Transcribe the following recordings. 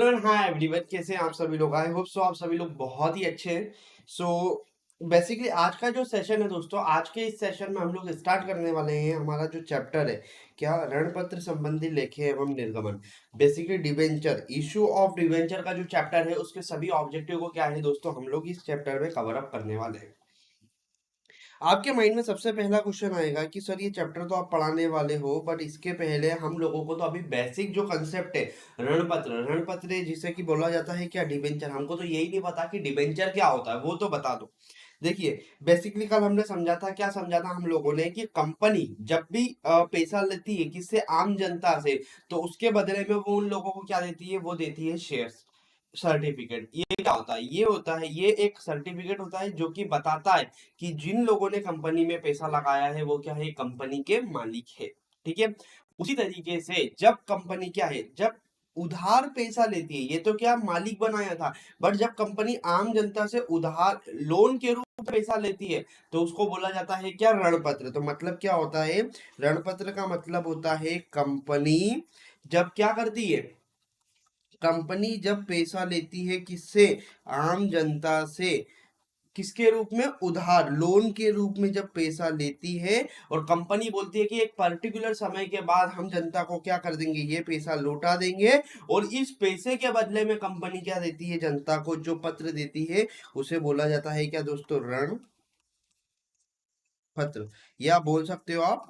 Hello and hi everyone, कैसे हैं आप सभी लोग। आई होप सो आप सभी लोग बहुत ही अच्छे हैं। सो बेसिकली आज का जो सेशन है दोस्तों, आज के इस सेशन में हम लोग स्टार्ट करने वाले हैं हमारा जो चैप्टर है क्या, रणपत्र संबंधी लेखे एवं निर्गमन। Basically debenture, issue of debenture का जो चैप्टर है उसके सभी ऑब्जेक्टिव को क्या है दोस्तों हम लोग इस चैप्टर में कवर अप करने वाले हैं। आपके माइंड में सबसे पहला क्वेश्चन आएगा कि सर ये चैप्टर तो आप पढ़ाने वाले हो, बट इसके पहले हम लोगों को तो अभी बेसिक जो कंसेप्ट है रणपत्र जिसे कि बोला जाता है क्या, डिबेंचर, हमको तो यही नहीं पता कि डिबेंचर क्या होता है, वो तो बता दो। देखिए बेसिकली कल हमने समझा था, क्या समझा था हम लोगों ने कि कंपनी जब भी पैसा लेती है किससे, आम जनता से, तो उसके बदले में वो उन लोगों को क्या देती है, वो देती है शेयर्स, सर्टिफिकेट। ये क्या होता है, ये होता है, ये एक सर्टिफिकेट होता है जो कि बताता है कि जिन लोगों ने कंपनी में पैसा लगाया है वो क्या है, कंपनी के मालिक है। ठीक है। उसी तरीके से जब कंपनी क्या है, जब उधार पैसा लेती है, ये तो क्या मालिक बनाया था, बट जब कंपनी आम जनता से उधार लोन के रूप में पैसा लेती है तो उसको बोला जाता है क्या, ऋणपत्र। तो मतलब क्या होता है, ऋणपत्र का मतलब होता है कंपनी जब क्या करती है, कंपनी जब पैसा लेती है किससे, आम जनता से, किसके रूप में, उधार, लोन के रूप में जब पैसा लेती है, और कंपनी बोलती है कि एक पर्टिकुलर समय के बाद हम जनता को क्या कर देंगे, ये पैसा लौटा देंगे, और इस पैसे के बदले में कंपनी क्या देती है, जनता को जो पत्र देती है उसे बोला जाता है क्या दोस्तों, ऋण पत्र, या बोल सकते हो आप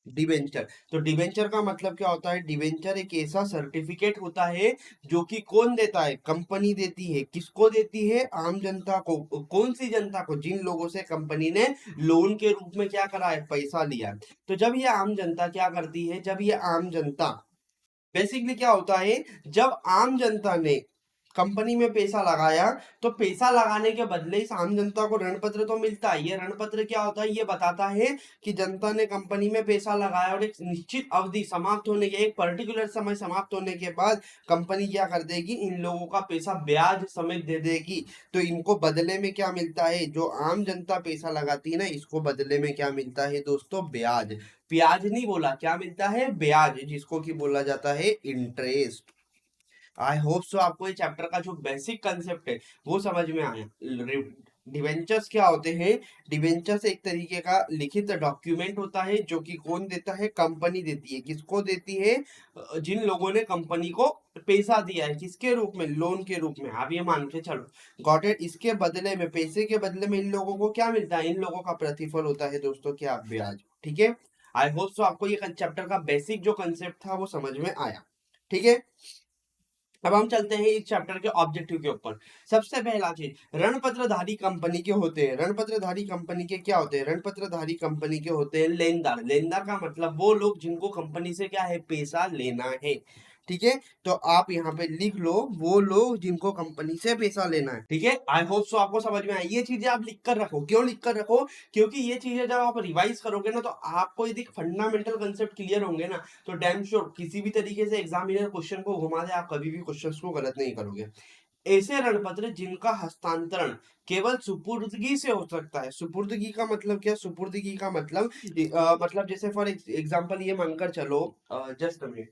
डिबेंचर। तो डिबेंचर का मतलब क्या होता है, डिबेंचर एक ऐसा सर्टिफिकेट होता है जो कि कौन देता है, कंपनी देती है, किसको देती है, आम जनता को। कौन सी जनता को, जिन लोगों से कंपनी ने लोन के रूप में क्या करा है, पैसा लिया। तो जब ये आम जनता क्या करती है, जब ये आम जनता, बेसिकली क्या होता है, जब आम जनता ने कंपनी में पैसा लगाया तो पैसा लगाने के बदले इस आम जनता को ऋण पत्र तो मिलता है। ये ऋण पत्र क्या होता है, ये बताता है कि जनता ने कंपनी में पैसा लगाया और एक निश्चित अवधि समाप्त होने के, एक पर्टिकुलर समय समाप्त होने के बाद कंपनी क्या कर देगी, इन लोगों का पैसा ब्याज समेत दे देगी। तो इनको बदले में क्या मिलता है, जो आम जनता पैसा लगाती है ना, इसको बदले में क्या मिलता है दोस्तों, ब्याज। ब्याज नहीं बोला, क्या मिलता है, ब्याज, जिसको कि बोला जाता है इंटरेस्ट। आई होप सो आपको ये चैप्टर का जो बेसिक कंसेप्ट है वो समझ में आया। डिवेंचर्स क्या होते हैं, डिवेंचर्स एक तरीके का लिखित डॉक्यूमेंट होता है जो कि कौन देता है, कंपनी देती है, किसको देती है, जिन लोगों ने कंपनी को पैसा दिया है, किसके रूप में, लोन के रूप में। आप ये मान के चलो, गॉट इट। इसके बदले में, पैसे के बदले में इन लोगों को क्या मिलता है, इन लोगों का प्रतिफल होता है दोस्तों क्या, ब्याज। ठीक है। आई होप सो आपको ये चैप्टर का बेसिक जो कंसेप्ट था वो समझ में आया। ठीक है। अब हम चलते हैं इस चैप्टर के ऑब्जेक्टिव के ऊपर। सबसे पहला चीज, रणपत्रधारी कंपनी के होते हैं, रणपत्रधारी कंपनी के क्या होते हैं, रणपत्रधारी कंपनी के होते हैं लेनदार। लेनदार का मतलब वो लोग जिनको कंपनी से क्या है, पैसा लेना है। ठीक है। तो आप यहाँ पे लिख लो, वो लोग जिनको कंपनी से पैसा लेना है। ठीक है। आई होप सो आपको समझ में आई। ये चीजें आप लिख कर रखो। क्यों लिख कर रखो, क्योंकि ये चीजें जब आप रिवाइज करोगे ना तो आपको यदि फंडामेंटल कंसेप्ट क्लियर होंगे ना तो डैम श्योर किसी भी तरीके से एग्जामिनर क्वेश्चन को घुमा दे, आप कभी भी क्वेश्चन को गलत नहीं करोगे। ऐसे रणपत्र जिनका हस्तांतरण केवल सुपुर्दगी से हो सकता है। सुपुर्दगी का मतलब क्या, सुपुर्दगी का मतलब मतलब जैसे फॉर एग्जांपल ये मानकर चलो, जस्ट मिनट,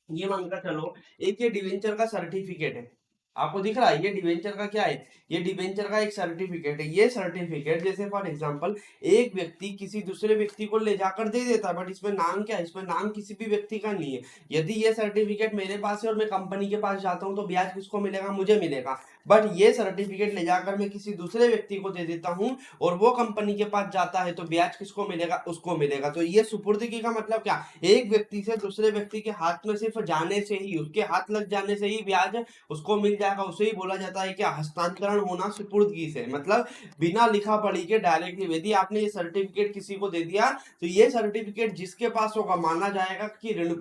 ये मानकर चलो एक ये डिवेंचर का सर्टिफिकेट है, आपको दिख रहा है, ये डिवेंचर का क्या है, ये डिवेंचर का एक सर्टिफिकेट है। ये सर्टिफिकेट जैसे फॉर एग्जांपल एक व्यक्ति किसी दूसरे व्यक्ति को ले जाकर दे देता है, बट इसमें नाम क्या है, इसमें नाम किसी भी व्यक्ति का नहीं है। यदि ये सर्टिफिकेट मेरे पास है और मैं कंपनी के पास जाता हूं तो ब्याज किसको मिलेगा, मुझे मिलेगा। बट ये सर्टिफिकेट ले जाकर मैं किसी दूसरे व्यक्ति को दे देता हूं और वो कंपनी के पास जाता है तो ब्याज किसको मिलेगा, उसको मिलेगा। तो ये सुपुर्दगी का मतलब क्या, एक व्यक्ति से दूसरे व्यक्ति के हाथ में सिर्फ जाने से ही, उसके हाथ लग जाने से ही ब्याज उसको मिल जाएगा। उसे ही बोला जाता है क्या, हस्तांतरण होना सुपुर्दगी से, मतलब बिना लिखा पढ़ी के डायरेक्टली। यदि आपने ये सर्टिफिकेट किसी को दे दिया तो ये सर्टिफिकेट जिसके पास होगा माना जाएगा कि ऋण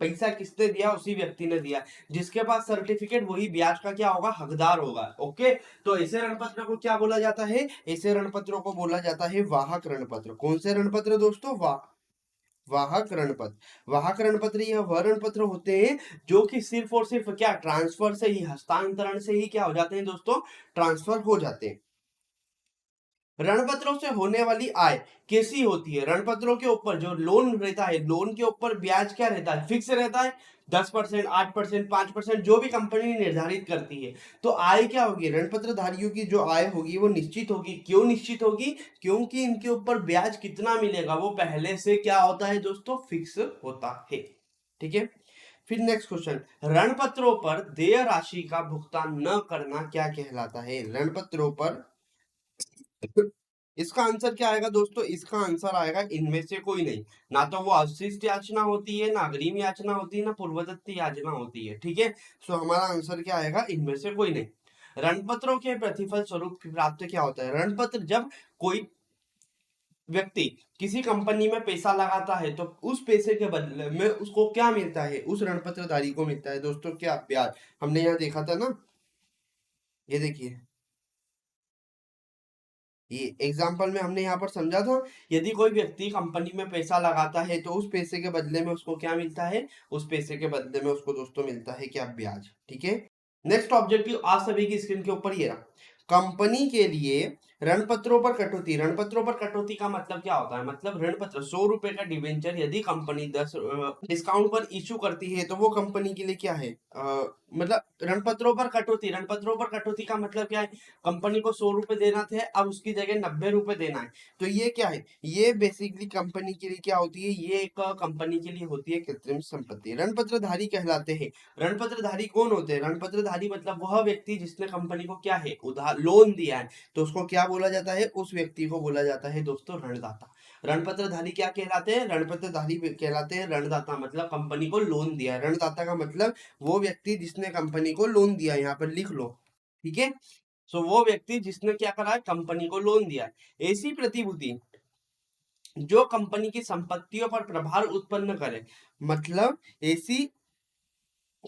पैसा किसने दिया, उसी व्यक्ति ने दिया। जिसके पास सर्टिफिकेट वही ब्याज का क्या होगा, हकदार होगा। ओके। तो ऐसे ऋणपत्र को क्या बोला जाता है, ऐसे ऋणपत्रों को बोला जाता है वाहक ऋणपत्र। कौन से ऋणपत्र दोस्तों, वाहक ऋणपत्र। वाहक ऋणपत्र यह वह ऋणपत्र होते हैं जो कि सिर्फ और सिर्फ क्या, ट्रांसफर से ही, हस्तांतरण से ही क्या हो जाते हैं दोस्तों, ट्रांसफर हो जाते हैं। रणपत्रों से होने वाली आय कैसी होती है? रणपत्रों के ऊपर जो लोन रहता है, लोन के ऊपर ब्याज क्या रहता है? फिक्स रहता है, 10%, 8%, 5%, जो भी कंपनी निर्धारित करती है। तो आय क्या होगी? रणपत्र धारियों की जो आय होगी वो निश्चित होगी। क्यों निश्चित होगी? क्योंकि इनके ऊपर ब्याज कितना मिलेगा वो पहले से क्या होता है दोस्तों? फिक्स होता है। ठीक है। फिर नेक्स्ट क्वेश्चन, रणपत्रों पर देय राशि का भुगतान न करना क्या कहलाता है? रणपत्रों पर इसका आंसर क्या आएगा दोस्तों? इसका आंसर आएगा इनमें से कोई नहीं। ना तो वो अवशिष्ट याचना होती है, ना अग्रिम याचना होती है, ना पूर्वदत्त याचना होती है। ठीक है। सो हमारा आंसर क्या आएगा? इनमें से कोई नहीं। रणपत्रों के प्रतिफल स्वरूप प्राप्त क्या होता है? रणपत्र जब कोई व्यक्ति किसी कंपनी में पैसा लगाता है तो उस पैसे के बदले में उसको क्या मिलता है? उस ऋणपत्रधारी को मिलता है दोस्तों क्या? ब्याज। हमने यहाँ देखा था ना, ये देखिए, ये एग्जाम्पल में हमने यहाँ पर समझा था, यदि कोई व्यक्ति कंपनी में पैसा लगाता है तो उस पैसे के बदले में उसको क्या मिलता है? उस पैसे के बदले में उसको दोस्तों मिलता है क्या? ब्याज। ठीक है। नेक्स्ट ऑब्जेक्टिव आप सभी की स्क्रीन के ऊपर ये रहा, कंपनी के लिए ऋणपत्रों पर कटौती। ऋणपत्रों पर कटौती का मतलब क्या होता है? मतलब ऋणपत्र 100 रुपए का डिवेंचर यदि कंपनी 10 डिस्काउंट पर इश्यू करती है तो वो कंपनी के लिए क्या है? मतलब ऋणपत्रों पर कटौती, ऋणपत्रों पर कटौती का मतलब क्या है? कंपनी को 100 रुपए देना थे, अब उसकी जगह 90 रुपए देना है। तो ये क्या है? ये बेसिकली कंपनी के लिए क्या होती है? ये एक कंपनी के लिए होती है कृत्रिम संपत्ति। ऋणपत्रधारी कहलाते हैं। रणपत्रधारी कौन होते हैं? रणपत्रधारी मतलब वह व्यक्ति जिसने कंपनी को क्या है? उधार लोन दिया है, तो उसको क्या बोला जाता है? उस व्यक्ति को बोला जाता है दोस्तों ऋणदाता। रणपत्रधारी क्या कहलाते हैं? रणपत्रधारी कहलाते हैं ऋणदाता, मतलब कंपनी को लोन दिया है। ऋणदाता का मतलब वो व्यक्ति जिसने कंपनी को लोन दिया है, यहाँ पर लिख लो। ठीक है। सो वो व्यक्ति जिसने क्या करा है? कंपनी को लोन दिया है। ऐसी प्रतिभूति जो कंपनी की संपत्तियों पर प्रभाव उत्पन्न करे, मतलब ऐसी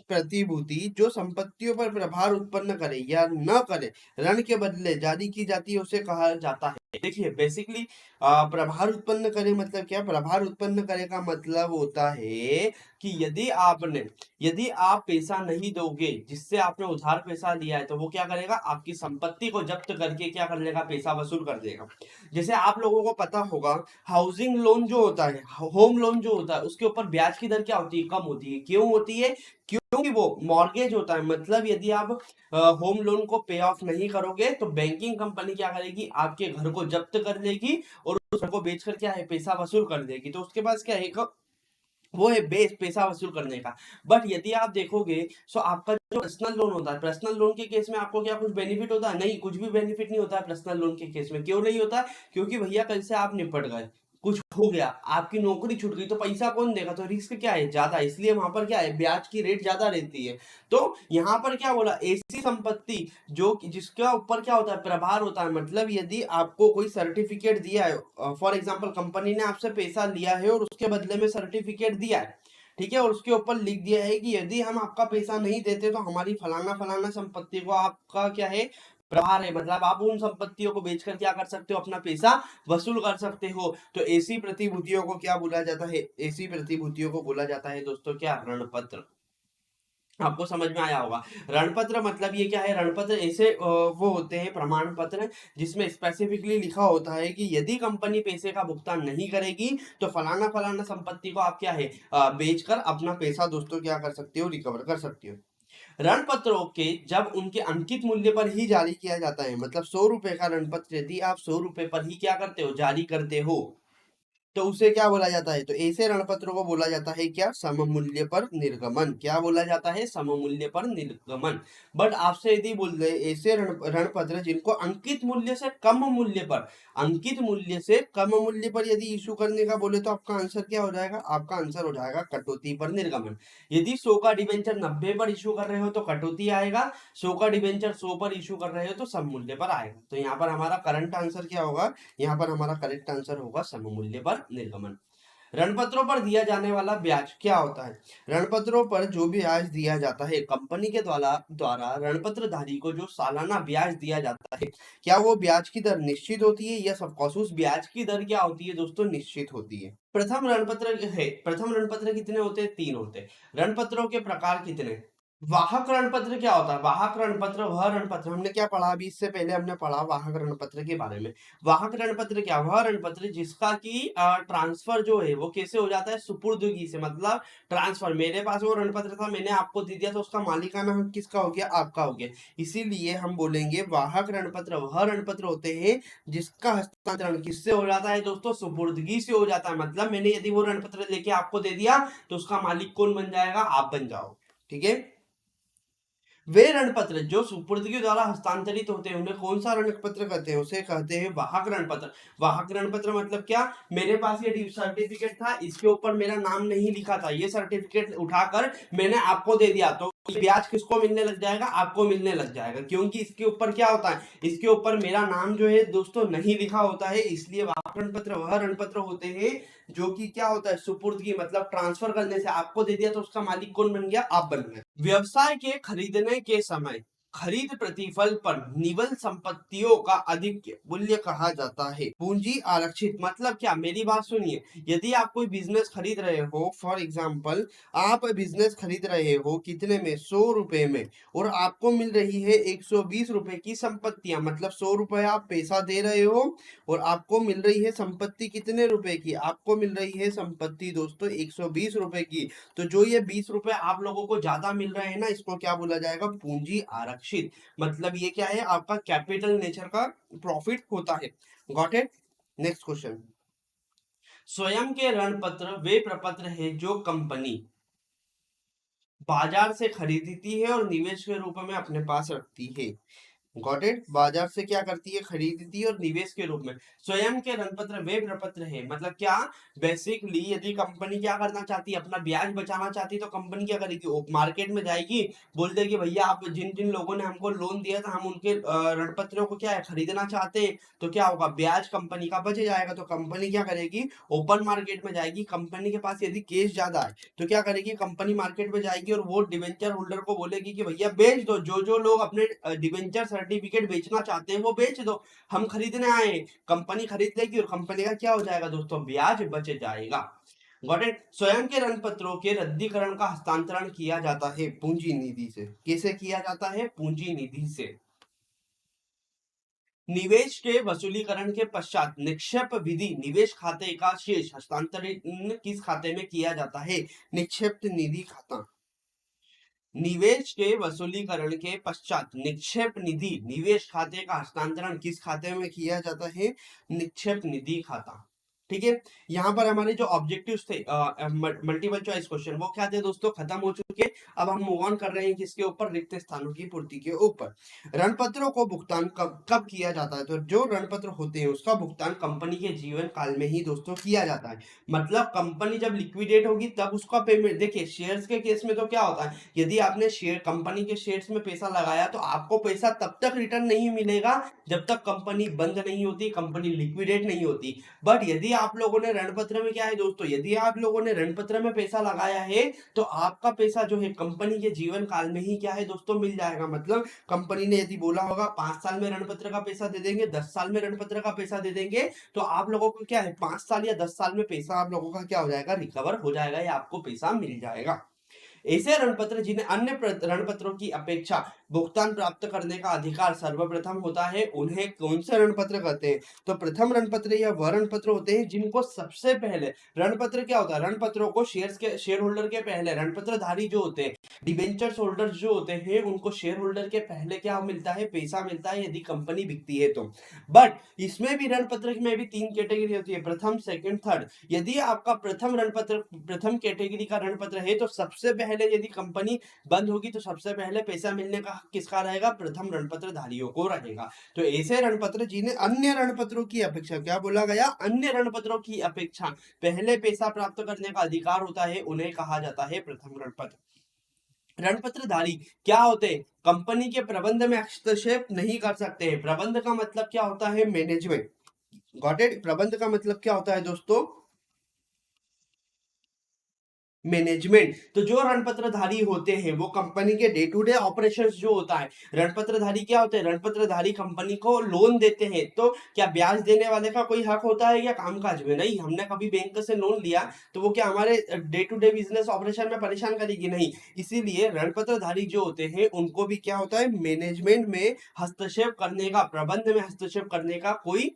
प्रतिभूति जो संपत्तियों पर प्रभाव उत्पन्न करे या न करे, ऋण के बदले जारी की जाती है, उसे कहा जाता है। देखिए बेसिकली प्रभाव उत्पन्न करे मतलब क्या? प्रभाव उत्पन्न करे का मतलब होता है कि यदि आप पैसा नहीं दोगे जिससे आपने उधार पैसा लिया है, तो वो क्या करेगा? आपकी संपत्ति को जब्त करके क्या कर लेगा? पैसा वसूल कर देगा। जैसे आप लोगों को पता होगा, हाउसिंग लोन जो होता है, होम लोन जो होता है, उसके ऊपर ब्याज की दर क्या होती है? कम होती है। क्यों होती है? क्योंकि वो मॉर्गेज होता है। मतलब यदि आप होम लोन को पे ऑफ नहीं करोगे तो बैंकिंग कंपनी क्या करेगी? आपके घर को जब्त कर लेगी और उस घर को बेचकर क्या है? पैसा वसूल कर देगी। तो उसके पास क्या है? वो है बेस पैसा वसूल करने का। बट यदि आप देखोगे तो आपका जो पर्सनल लोन होता है, पर्सनल लोन के केस में आपको क्या कुछ बेनिफिट होता है? नहीं, कुछ भी बेनिफिट नहीं होता है पर्सनल लोन के केस में। क्यों नहीं होता है? क्योंकि भैया कल से आप निपट गए, कुछ हो गया, आपकी नौकरी छूट गई, तो पैसा कौन देगा? तो रिस्क क्या है? ज्यादा, इसलिए वहां पर क्या है? ब्याज की रेट ज्यादा रहती है। तो यहाँ पर क्या बोला? ऐसी संपत्ति जो जिसका ऊपर क्या होता है? प्रभार होता है। मतलब यदि आपको कोई सर्टिफिकेट दिया है, फॉर एग्जाम्पल कंपनी ने आपसे पैसा लिया है और उसके बदले में सर्टिफिकेट दिया है, ठीक है, और उसके ऊपर लिख दिया है कि यदि हम आपका पैसा नहीं देते तो हमारी फलाना फलाना संपत्ति को आपका क्या है? प्रभार है। मतलब आप उन संपत्तियों को बेचकर क्या कर सकते हो? अपना पैसा वसूल कर सकते हो। तो ऐसी प्रतिभूतियों को क्या बोला जाता है? ऐसी प्रतिभूतियों को बोला जाता है दोस्तों क्या? ऋणपत्र। आपको समझ में आया होगा। रणपत्र मतलब ये क्या है? रणपत्र ऐसे वो होते हैं प्रमाण पत्र जिसमें स्पेसिफिकली लिखा होता है कि यदि कंपनी पैसे का भुगतान नहीं करेगी तो फलाना फलाना संपत्ति को आप क्या है? बेचकर अपना पैसा दोस्तों क्या कर सकते हो? रिकवर कर सकते हो। ऋण पत्रों के जब उनके अंकित मूल्य पर ही जारी किया जाता है, मतलब 100 रुपए का ऋण पत्र यदि आप 100 रुपए पर ही क्या करते हो? जारी करते हो, तो उसे क्या बोला जाता है? तो ऐसे ऋणपत्रों को बोला जाता है क्या? सममूल्य पर निर्गमन। क्या बोला जाता है? सममूल्य पर निर्गमन। बट आपसे यदि बोल रहे ऐसे ऋणपत्र जिनको अंकित मूल्य से कम मूल्य पर, अंकित मूल्य से कम मूल्य पर यदि इशू करने का बोले तो आपका आंसर क्या हो जाएगा? आपका आंसर हो जाएगा कटौती पर निर्गमन। यदि 100 का डिबेंचर 90 पर इशू कर रहे हो तो कटौती आएगा, 100 का डिबेंचर 100 पर इशू कर रहे हो तो सम मूल्य पर आएगा। तो यहाँ पर हमारा करंट आंसर क्या होगा? यहाँ पर हमारा करेक्ट आंसर होगा सममूल्य पर निर्गमन। ऋणपत्रों पर दिया जाने वाला ब्याज क्या होता है? ऋणपत्रों पर जो ब्याज दिया जाता है कंपनी के द्वारा ऋणपत्रधारी को जो सालाना ब्याज दिया जाता है, क्या वो ब्याज की दर निश्चित होती है या सब उस ब्याज की दर क्या होती है दोस्तों? निश्चित होती है। प्रथम ऋणपत्र है, प्रथम ऋणपत्र कितने होते हैं? 3 होते हैं। ऋणपत्रों के प्रकार कितने? वाहक ऋणपत्र क्या होता है? वाहक ऋणपत्र वह ऋणपत्र, हमने क्या पढ़ा अभी इससे पहले, हमने पढ़ा वाहक ऋणपत्र के बारे में। वाहक ऋणपत्र क्या, वह ऋणपत्र जिसका की ट्रांसफर जो है वो कैसे हो जाता है, सुपुर्दगी से, मतलब ट्रांसफर, मेरे पास वो ऋणपत्र था, मैंने आपको दे दिया, तो उसका मालिकाना हक किसका हो गया, आपका हो गया। इसीलिए हम बोलेंगे वाहक ऋणपत्र वह ऋणपत्र होते हैं जिसका हस्तांतरण किससे हो जाता है दोस्तों, सुपुर्दगी से हो जाता है। मतलब मैंने यदि वो ऋणपत्र लेके आपको दे दिया तो उसका मालिक कौन बन जाएगा, आप बन जाओ। ठीक है। वे ऋणपत्र जो सुपुर्दगी द्वारा हस्तांतरित होते हैं उन्हें कौन सा ऋणपत्र कहते हैं, उसे कहते हैं वाहक ऋणपत्र। वाहक ऋणपत्र मतलब क्या, मेरे पास ये सर्टिफिकेट था, इसके ऊपर मेरा नाम नहीं लिखा था, ये सर्टिफिकेट उठाकर मैंने आपको दे दिया, तो ब्याज किसको मिलने लग जाएगा, आपको मिलने लग जाएगा, क्योंकि इसके ऊपर क्या होता है, इसके ऊपर मेरा नाम जो है दोस्तों नहीं लिखा होता है। इसलिए वाहक ऋणपत्र वह ऋणपत्र होते हैं जो कि क्या होता है, सुपुर्दगी मतलब ट्रांसफर करने से आपको दे दिया, तो उसका मालिक कौन बन गया, आप बन गए। व्यवसाय के खरीदने के समय खरीद प्रतिफल पर निवल संपत्तियों का अधिक मूल्य कहा जाता है। पूंजी आरक्षित मतलब क्या, मेरी बात सुनिए, यदि आप कोई बिजनेस खरीद रहे हो, फॉर एग्जांपल आप बिजनेस खरीद रहे हो कितने में, 100 रुपए में, और आपको मिल रही है 120 रुपए की संपत्तियां, मतलब 100 रुपए आप पैसा दे रहे हो और आपको मिल रही है संपत्ति कितने रुपए की, आपको मिल रही है संपत्ति दोस्तों 120 रुपए की। तो जो ये 20 रुपए आप लोगों को ज्यादा मिल रहे हैं ना, इसको क्या बोला जाएगा, पूंजी आरक्षित। मतलब ये क्या है, आपका कैपिटल नेचर का प्रॉफिट होता है। Got it. नेक्स्ट क्वेश्चन, स्वयं के ऋण पत्र वे प्रपत्र है जो कंपनी बाजार से खरीदती है और निवेश के रूप में अपने पास रखती है। Got it. बाजार से क्या करती है, खरीदती है और निवेश के रूप में। स्वयं के ऋणपत्र वे प्रपत्र है मतलब क्या, बेसिकली यदि कंपनी क्या करना चाहती है, अपना ब्याज बचाना चाहती है, तो कंपनी क्या करेगी, वो मार्केट में जाएगी, बोल देगी भैया आप जिन जिन लोगों ने हमको लोन दिया था हम उनके ऋणपत्रों को क्या है, खरीदना चाहते हैं, तो क्या होगा, ब्याज कंपनी का बच जाएगा। तो कंपनी क्या करेगी, ओपन मार्केट में जाएगी, कंपनी के पास यदि केस ज्यादा है तो क्या करेगी, कंपनी मार्केट में जाएगी और वो डिवेंचर होल्डर को बोलेगी कि भैया बेच दो, जो जो लोग अपने डिवेंचर सर्टिफिकेट बेचना चाहते हैं वो बेच दो, हम खरीदने आए हैं। कंपनी खरीद लेगी और कंपनी का क्या हो जाएगा दोस्तों, ब्याज बच जाएगा। Got it. स्वयं के ऋण पत्रों के रद्दीकरण का हस्तांतरण किया जाता है पूंजी निधि से। कैसे किया जाता है, पूंजी निधि से। निवेश के वसूलीकरण के पश्चात निक्षेप विधि निवेश खाते का शेष हस्तांतरण किस खाते में किया जाता है, निक्षेप निधि खाता। निवेश के वसूलीकरण के पश्चात निक्षेप निधि निवेश खाते का हस्तांतरण किस खाते में किया जाता है, निक्षेप निधि खाता। ठीक है। यहाँ पर हमारे जो ऑब्जेक्टिव्स थे मल्टीपल चॉइस क्वेश्चन वो क्या थे दोस्तों, खत्म हो चुके। अब हम मूव ऑन कर रहे हैं किसके ऊपर, रिक्त स्थानों की पूर्ति के ऊपर। ऋणपत्रों को भुगतान कब कब किया जाता है, तो जो ऋणपत्र होते हैं उसका भुगतान कंपनी के जीवन काल में ही दोस्तों किया जाता है। मतलब कंपनी जब लिक्विडेट होगी तब उसका पेमेंट, देखिए शेयर्स के केस में तो क्या होता है, यदि आपने शेयर कंपनी के शेयर्स में पैसा लगाया तो आपको पैसा तब तक रिटर्न नहीं मिलेगा जब तक कंपनी बंद नहीं होती, कंपनी लिक्विडेट नहीं होती। बट यदि आप लोगों ने ऋणपत्र में क्या है दोस्तों, यदि आप लोगों ने ऋणपत्र में पैसा लगाया है तो आपका पैसा जो है कंपनी के जीवन काल में ही क्या है दोस्तों, मिल जाएगा। मतलब कंपनी ने यदि बोला होगा 5 साल में ऋणपत्र का पैसा दे देंगे, 10 साल में ऋणपत्र का पैसा दे देंगे, तो आप लोगों को क्या है 5 साल या 10 साल में पैसा आप लोगों का क्या हो जाएगा, रिकवर हो जाएगा या आपको पैसा मिल जाएगा। ऐसे ऋणपत्र जिन्हें अन्य ऋणपत्रों की अपेक्षा भुगतान प्राप्त करने का अधिकार सर्वप्रथम होता है उन्हें कौन से ऋणपत्र कहते हैं, तो प्रथम ऋणपत्र या वह ऋणपत्र होते हैं जिनको सबसे पहले, ऋणपत्र क्या होता है, ऋणपत्रों को शेयर होल्डर के पहले, ऋणपत्रधारी जो होते हैं, डिबेंचर्स होल्डर्स जो होते हैं उनको शेयर होल्डर के पहले क्या मिलता है, पैसा मिलता है यदि कंपनी बिकती है तो। बट इसमें भी ऋणपत्र में भी 3 कैटेगरी होती है, प्रथम सेकंड थर्ड। यदि आपका प्रथम ऋणपत्र, प्रथम कैटेगरी का ऋणपत्र है तो सबसे पहले यदि कंपनी बंद होगी तो सबसे पहले पैसा मिलने का हक किसका रहेगा, प्रथम ऋणपत्र धारियों को रहेगा। तो ऐसे ऋणपत्र जिन्हें अन्य ऋणपत्रों की अपेक्षा, क्या बोला गया, अन्य ऋणपत्रों की अपेक्षा पहले पैसा प्राप्त करने का अधिकार होता है उन्हें कहा जाता है प्रथम ऋणपत्र। ऋणपत्रधारी क्या होते हैं, कंपनी के प्रबंध में हस्तक्षेप नहीं कर सकते हैं। प्रबंध का मतलब क्या होता है, मैनेजमेंट। Got it. प्रबंध का मतलब क्या होता है दोस्तों, मैनेजमेंट। तो जो ऋणपत्रधारी होते हैं वो कंपनी के डे टू डे ऑपरेशंस जो होता है, ऋणपत्रधारी क्या होते हैं, ऋणपत्रधारी कंपनी को लोन देते हैं। तो क्या ब्याज देने वाले का कोई हक होता है क्या कामकाज में? नहीं। हमने कभी बैंक से लोन लिया तो वो क्या हमारे day to day business operation में परेशान करेगी? नहीं। इसीलिए ऋणपत्रधारी जो होते हैं उनको भी क्या होता है, मैनेजमेंट में हस्तक्षेप करने का, प्रबंध में हस्तक्षेप करने का कोई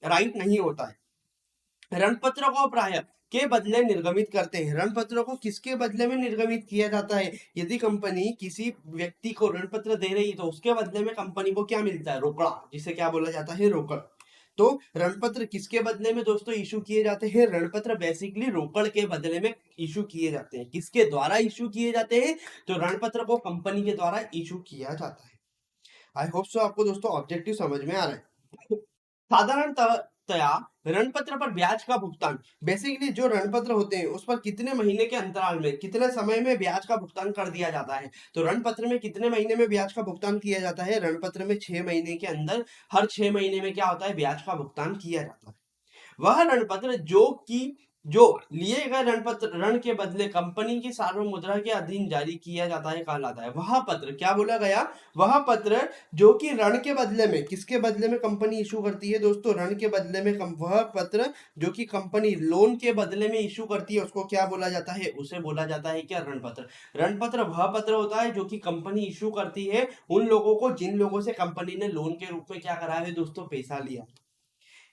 राइट नहीं होता है। ऋणपत्र को प्राय के बदले निर्गमित करते हैं। ऋणपत्रों को किसके बदले में निर्गमित किया जाता है? यदि कंपनी किसी व्यक्ति को ऋणपत्र दे रही है तो उसके बदले में कंपनी को क्या मिलता है? रोकड़ा, जिसे क्या बोला जाता है? रोकड़। तो ऋणपत्र किसके बदले में दोस्तों इशू किए जाते हैं? ऋणपत्र बेसिकली रोकड़ के बदले में इशू किए जाते हैं। किसके द्वारा इशू किए जाते हैं? तो ऋणपत्र को कंपनी के द्वारा इशू किया जाता है। आई होप सो आपको दोस्तों ऑब्जेक्टिव समझ में आ रहा है। साधारणतया ऋणपत्र पर ब्याज का भुगतान, बेसिकली जो ऋणपत्र होते हैं उस पर कितने महीने के अंतराल में, कितने समय में ब्याज का भुगतान कर दिया जाता है? तो ऋणपत्र में कितने महीने में ब्याज का भुगतान किया जाता है? ऋणपत्र में 6 महीने के अंदर, हर 6 महीने में क्या होता है, ब्याज का भुगतान किया जाता है। वह ऋणपत्र जो लिए गए ऋणपत्र ऋण के बदले कंपनी की सार्वभौम मुद्रा के अधीन जारी किया जाता है कहलाता है। वह पत्र, क्या बोला गया? वह पत्र जो कि ऋण के बदले में, किसके बदले में कंपनी इशू करती है दोस्तों? ऋण के बदले में वह पत्र जो कि कंपनी लोन के बदले में इशू करती है उसको क्या बोला जाता है? उसे बोला जाता है क्या? ऋणपत्र। ऋणपत्र वह पत्र होता है जो कि कंपनी इशू करती है उन लोगों को जिन लोगों से कंपनी ने लोन के रूप में क्या करा है दोस्तों? पैसा लिया।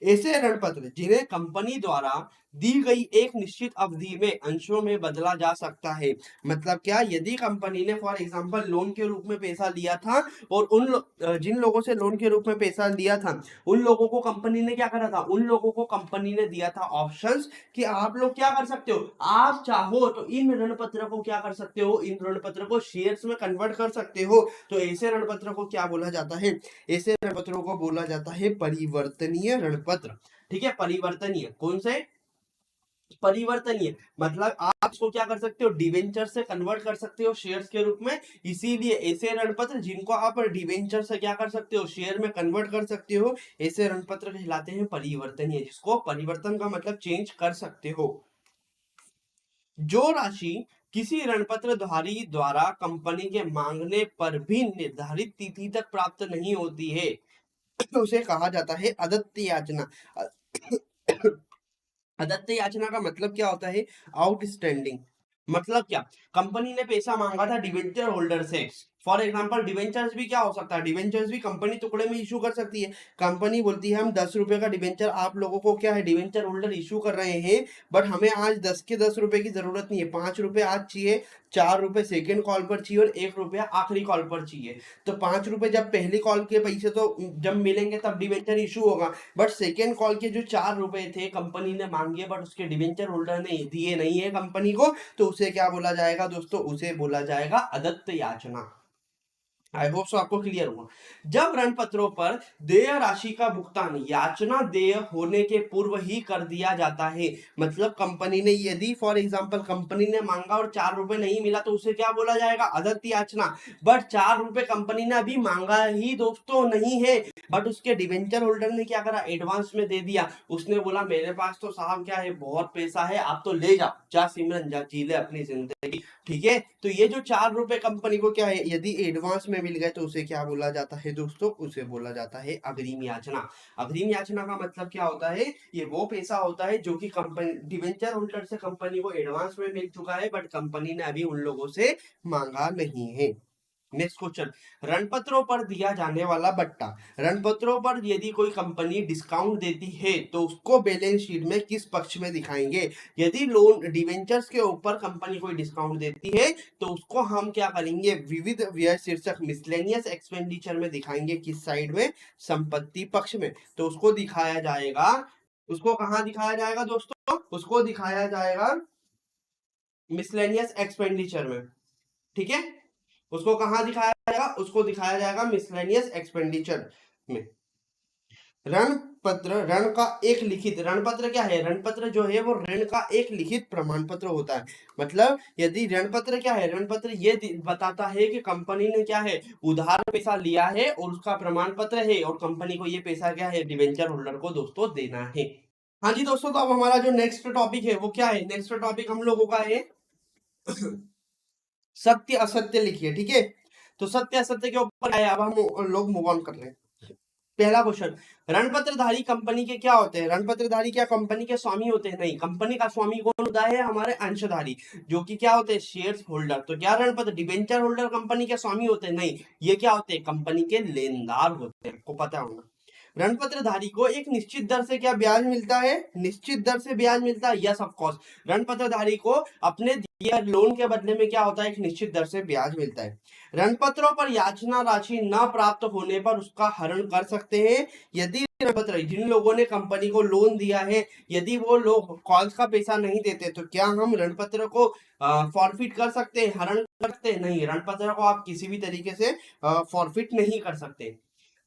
ऐसे ऋणपत्र जिन्हें कंपनी द्वारा दी गई एक निश्चित अवधि में अंशों में बदला जा सकता है। मतलब क्या? यदि कंपनी ने फॉर एग्जांपल लोन के रूप में पैसा लिया था और जिन लोगों से लोन के रूप में पैसा लिया था उन लोगों को कंपनी ने क्या करा था? उन लोगों को कंपनी ने दिया था ऑप्शंस कि आप लोग क्या कर सकते हो, आप चाहो तो इन ऋण पत्र को क्या कर सकते हो, इन ऋण पत्र को शेयर्स में कन्वर्ट कर सकते हो। तो ऐसे ऋण पत्र को क्या बोला जाता है? ऐसे ऋण पत्रों को बोला जाता है परिवर्तनीय ऋण पत्र। ठीक है, परिवर्तनीय। कौन से? परिवर्तनीय। मतलब आप इसको क्या कर सकते हो? डिवेंचर से कन्वर्ट कर सकते हो शेयर्स के रूप में। इसीलिए ऐसे ऋण पत्र जिनको आप डिवेंचर से क्या कर सकते हो? शेयर में कन्वर्ट कर सकते हो, ऐसे ऋण पत्र कहलाते हैं परिवर्तनीय, जिसको परिवर्तन का मतलब चेंज कर सकते हो। जो राशि किसी ऋणपत्रधारी द्वारा कंपनी के मांगने पर भी निर्धारित तिथि तक प्राप्त नहीं होती है उसे कहा जाता है अदत्त याचना। अदत्त याचना का मतलब क्या होता है? आउटस्टैंडिंग। मतलब क्या? कंपनी ने पैसा मांगा था डिवेंचर होल्डर से। फॉर एग्जाम्पल डिवेंचर्स भी क्या हो सकता है? डिवेंचर्स भी कंपनी टुकड़े में इशू कर सकती है। कंपनी बोलती है हम 10 रुपए का डिवेंचर आप लोगों को क्या है, डिवेंचर होल्डर इशू कर रहे हैं, बट हमें आज 10 के 10 रुपए की जरूरत नहीं है, 5 रुपए आज चाहिए, 4 रुपए सेकेंड कॉल पर चाहिए और 1 रुपया आखिरी कॉल पर चाहिए। तो 5 रुपए जब पहली कॉल के पैसे तो जब मिलेंगे तब डिवेंचर इशू होगा, बट सेकेंड कॉल के जो 4 रुपए थे कंपनी ने मांगे बट उसके डिवेंचर होल्डर ने दिए नहीं है कंपनी को, तो उसे क्या बोला जाएगा दोस्तों? उसे बोला जाएगा अदत्त याचना। आई होप सो आपको क्लियर हुआ। जब ऋण पत्रों पर देय राशि का भुगतान याचना देय होने के पूर्व ही कर दिया जाता है, मतलब कंपनी ने, यदि फॉर एग्जांपल कंपनी ने मांगा और 4 रुपए नहीं मिला तो उसे क्या बोला जाएगा? अदत्त याचना। बट 4 रुपए कंपनी ने अभी मांगा ही दोस्तों नहीं है, बट उसके डिवेंचर होल्डर ने क्या करा? एडवांस में दे दिया। उसने बोला मेरे पास तो साहब क्या है, बहुत पैसा है, आप तो ले जाओ, जा सिमरन जा, जी ले अपनी जिंदगी। ठीक है, तो ये जो 4 रुपए कंपनी को क्या है, यदि एडवांस में मिल गए तो उसे क्या बोला जाता है दोस्तों? उसे बोला जाता है अग्रिम याचना। अग्रिम याचना का मतलब क्या होता है? ये वो पैसा होता है जो कि कंपनी, डिवेंचर होल्डर से कंपनी को एडवांस में मिल चुका है बट कंपनी ने अभी उन लोगों से मांगा नहीं है। नेक्स्ट क्वेश्चन, रणपत्रों पर दिया जाने वाला बट्टा। रणपत्रों पर यदि कोई कंपनी डिस्काउंट देती है तो उसको बैलेंस शीट में किस पक्ष में दिखाएंगे? यदि लोन डिवेंचर्स के ऊपर कंपनी कोई डिस्काउंट देती है तो उसको हम क्या करेंगे? विविध व्यय शीर्षक मिसलेनियस एक्सपेंडिचर में दिखाएंगे। किस साइड में? संपत्ति पक्ष में। तो उसको दिखाया जाएगा, उसको कहां दिखाया जाएगा दोस्तों? उसको दिखाया जाएगा मिसलेनियस एक्सपेंडिचर में। ठीक है, उसको कहां दिखाया जाएगा? उसको दिखाया जाएगा मिसलेनियस एक्सपेंडिचर में। ऋण पत्र, ऋण का एक लिखित, ऋण पत्र क्या है? ऋण पत्र जो है वो ऋण का एक लिखित प्रमाण पत्र होता है। मतलब यदि ऋण पत्र क्या है? ऋण पत्र ये बताता है कि कंपनी ने क्या है, उधार पैसा लिया है और उसका प्रमाण पत्र है और कंपनी को ये पैसा क्या है, डिवेंचर होल्डर को दोस्तों देना है। हाँ जी दोस्तों, तो अब हमारा जो नेक्स्ट टॉपिक है वो क्या है? नेक्स्ट टॉपिक हम लोगों का है सत्य असत्य लिखिए, ठीक है। तो सत्य असत्य के ऊपर आया, अब हम लोग मूव ऑन कर रहे हैं। पहला क्वेश्चन, रणपत्रधारी कंपनी के क्या होते हैं? रणपत्रधारी क्या कंपनी के स्वामी होते हैं? नहीं, कंपनी का स्वामी कौन होता है? हमारे अंशधारी, जो कि क्या होते हैं? Share holder. तो क्या रणपत्र डिबेंचर होल्डर कंपनी के स्वामी होते हैं? नहीं, ये क्या होते हैं? कंपनी के लेनदार होते हैं, आपको पता होगा। ऋणपत्रधारी को एक निश्चित दर से क्या ब्याज मिलता है? निश्चित दर से ब्याज मिलता है, यस ऑफ कोर्स। ऋणपत्रधारी को अपने दिए लोन के बदले में क्या होता है? एक निश्चित दर से ब्याज मिलता है। ऋणपत्रों पर याचना राशि न प्राप्त होने पर उसका हरण कर सकते हैं। यदि ऋणपत्र, जिन लोगों ने कंपनी को लोन दिया है, यदि वो लोग कॉल्स का पैसा नहीं देते तो क्या हम ऋणपत्र को फॉरफिट कर सकते हैं, हरण कर सकते हैं? नहीं, ऋणपत्र को आप किसी भी तरीके से फॉरफिट नहीं कर सकते।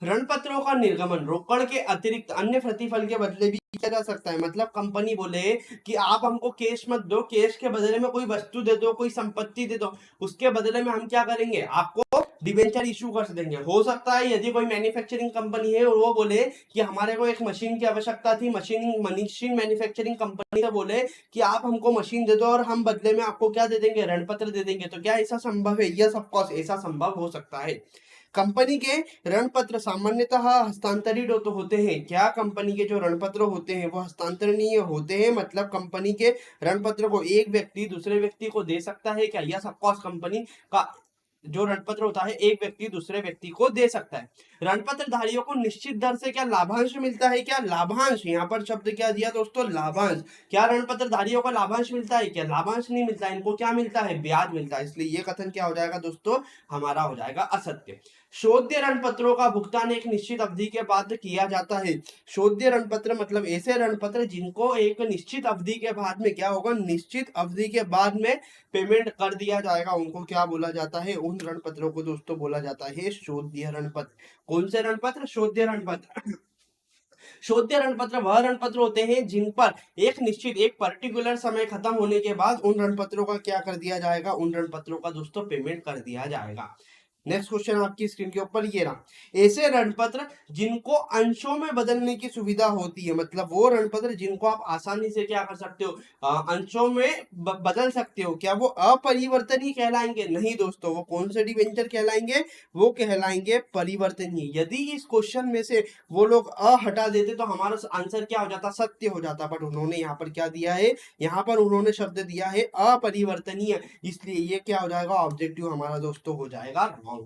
ऋणपत्रों का निर्गमन रोकड़ के अतिरिक्त अन्य प्रतिफल के बदले भी किया जा सकता है। मतलब कंपनी बोले कि आप हमको कैश मत दो, कैश के बदले में कोई वस्तु दे दो, कोई संपत्ति दे दो, उसके बदले में हम क्या करेंगे? आपको डिबेंचर इशू कर देंगे। हो सकता है यदि कोई मैन्युफैक्चरिंग कंपनी है और वो बोले कि हमारे को एक मशीन की आवश्यकता थी, मशीन मैन्युफैक्चरिंग कंपनी से बोले कि आप हमको मशीन दे दो और हम बदले में आपको क्या दे देंगे? ऋणपत्र दे देंगे। तो क्या ऐसा संभव है? यस ऑफ कोर्स, ऐसा संभव हो सकता है। कंपनी के ऋणपत्र सामान्यतः हस्तांतरित तो होते हैं। क्या कंपनी के जो ऋणपत्र होते हैं वो हस्तांतरणीय होते हैं? मतलब कंपनी के ऋणपत्र को एक व्यक्ति दूसरे व्यक्ति को दे सकता है क्या? यस ऑफ कोर्स, कंपनी का जो ऋणपत्र होता है एक व्यक्ति दूसरे व्यक्ति को दे सकता है। ऋणपत्रधारियों को निश्चित दर से क्या लाभांश मिलता है? क्या लाभांश, यहाँ पर शब्द क्या दिया दोस्तों? लाभांश। क्या ऋणपत्रधारियों को लाभांश मिलता है? क्या लाभांश नहीं मिलता है, इनको क्या मिलता है? ब्याज मिलता है। इसलिए ये कथन क्या हो जाएगा दोस्तों? हमारा हो जाएगा असत्य। शोध्य ऋणपत्रों का भुगतान एक निश्चित अवधि के बाद किया जाता है। शोध्य ऋणपत्र मतलब ऐसे ऋणपत्र जिनको एक निश्चित अवधि के बाद में क्या होगा? निश्चित अवधि के बाद में पेमेंट कर दिया जाएगा, उनको क्या बोला जाता है? उन ऋणपत्रों को दोस्तों बोला जाता है शोध्य ऋणपत्र। कौन से ऋणपत्र? शोध्य ऋणपत्र। शोध्य ऋणपत्र वह ऋणपत्र होते हैं जिन पर एक निश्चित, एक पर्टिकुलर समय खत्म होने के बाद उन ऋणपत्रों का क्या कर दिया जाएगा? उन ऋणपत्रों का दोस्तों पेमेंट कर दिया जाएगा। नेक्स्ट क्वेश्चन आपकी स्क्रीन के ऊपर ये रहा। ऐसे ऋणपत्र जिनको अंशों में बदलने की सुविधा होती है, मतलब वो ऋणपत्र जिनको आप आसानी से क्या कर सकते हो? अंशों में बदल सकते हो। क्या वो अपरिवर्तनीय कहलाएंगे? नहीं दोस्तों, वो कौन से डिबेंचर कहलाएंगे? वो कहलाएंगे परिवर्तनीय। यदि इस क्वेश्चन में से वो लोग हटा देते तो हमारा आंसर क्या हो जाता? सत्य हो जाता। बट उन्होंने यहाँ पर क्या दिया है? यहाँ पर उन्होंने शब्द दिया है अपरिवर्तनीय, इसलिए ये क्या हो जाएगा? ऑब्जेक्टिव हमारा दोस्तों हो जाएगा रॉन्ग।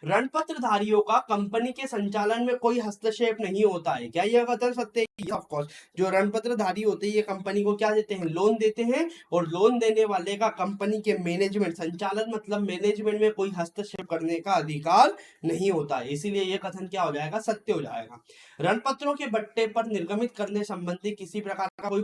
ऋणपत्रधारियों का कंपनी के संचालन में कोई हस्तक्षेप नहीं होता है। क्या यह कथन सत्य है? ऑफ कोर्स, जो ऋणपत्रधारी होते हैं ये कंपनी को क्या देते हैं? लोन देते हैं, और लोन देने वाले का कंपनी के मैनेजमेंट, संचालन मतलब मैनेजमेंट में कोई हस्तक्षेप करने का अधिकार नहीं होता है। इसीलिए यह कथन क्या हो जाएगा? सत्य हो जाएगा। ऋणपत्रों के बट्टे पर निर्गमित करने संबंधी किसी प्रकार का कोई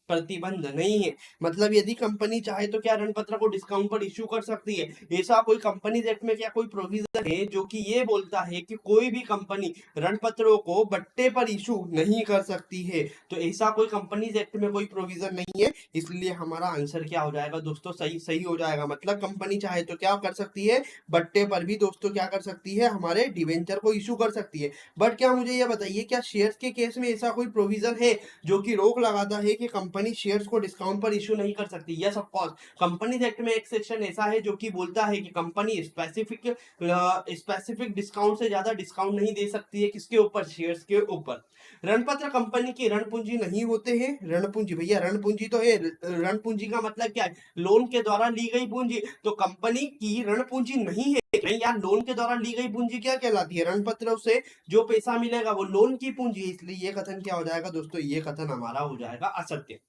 प्रतिबंध नहीं है। मतलब यदि कंपनी चाहे तो क्या ऋणपत्र को डिस्काउंट पर इश्यू कर सकती है? ऐसा कोई कंपनी एक्ट में क्या कोई प्रोविजन है जो कि ये बोलता है कि कोई भी कंपनी ऋणपत्रों को बट्टे पर इशू नहीं कर सकती है? तो ऐसा कोई कंपनी एक्ट में कोई प्रोविजन नहीं है, इसलिए हमारा आंसर क्या हो जाएगा दोस्तों? सही सही हो जाएगा। मतलब कंपनी चाहे तो क्या कर सकती है? बट्टे पर भी दोस्तों क्या कर सकती है? हमारे डिवेंचर को इशू कर सकती है। बट क्या, मुझे ये बताइए, क्या शेयर्स के केस में ऐसा कोई प्रोविजन है जो कि रोक लगाता है कि कंपनी शेयर्स को डिस्काउंट पर इशू नहीं कर सकती? Yes of course, company act में एक सेक्शन ऐसा है जो कि बोलता है कि कंपनी स्पेसिफिक डिस्काउंट से ज्यादा डिस्काउंट नहीं दे सकती है। किसके ऊपर? शेयर्स के ऊपर। ऋणपत्र कंपनी की ऋण पूंजी नहीं होते हैं। ऋण पूंजी भैया, ऋण पूंजी तो है। ऋण पूंजी का मतलब क्या है? लोन के द्वारा ली गई पूंजी। तो कंपनी की ऋण पूंजी नहीं है। नहीं यार, लोन के द्वारा ली गई पूंजी क्या कहलाती है? ऋण पत्रों से जो पैसा मिलेगा वो लोन की पूंजी है। इसलिए ये कथन क्या हो जाएगा दोस्तों? ये कथन हमारा हो जाएगा असत्य।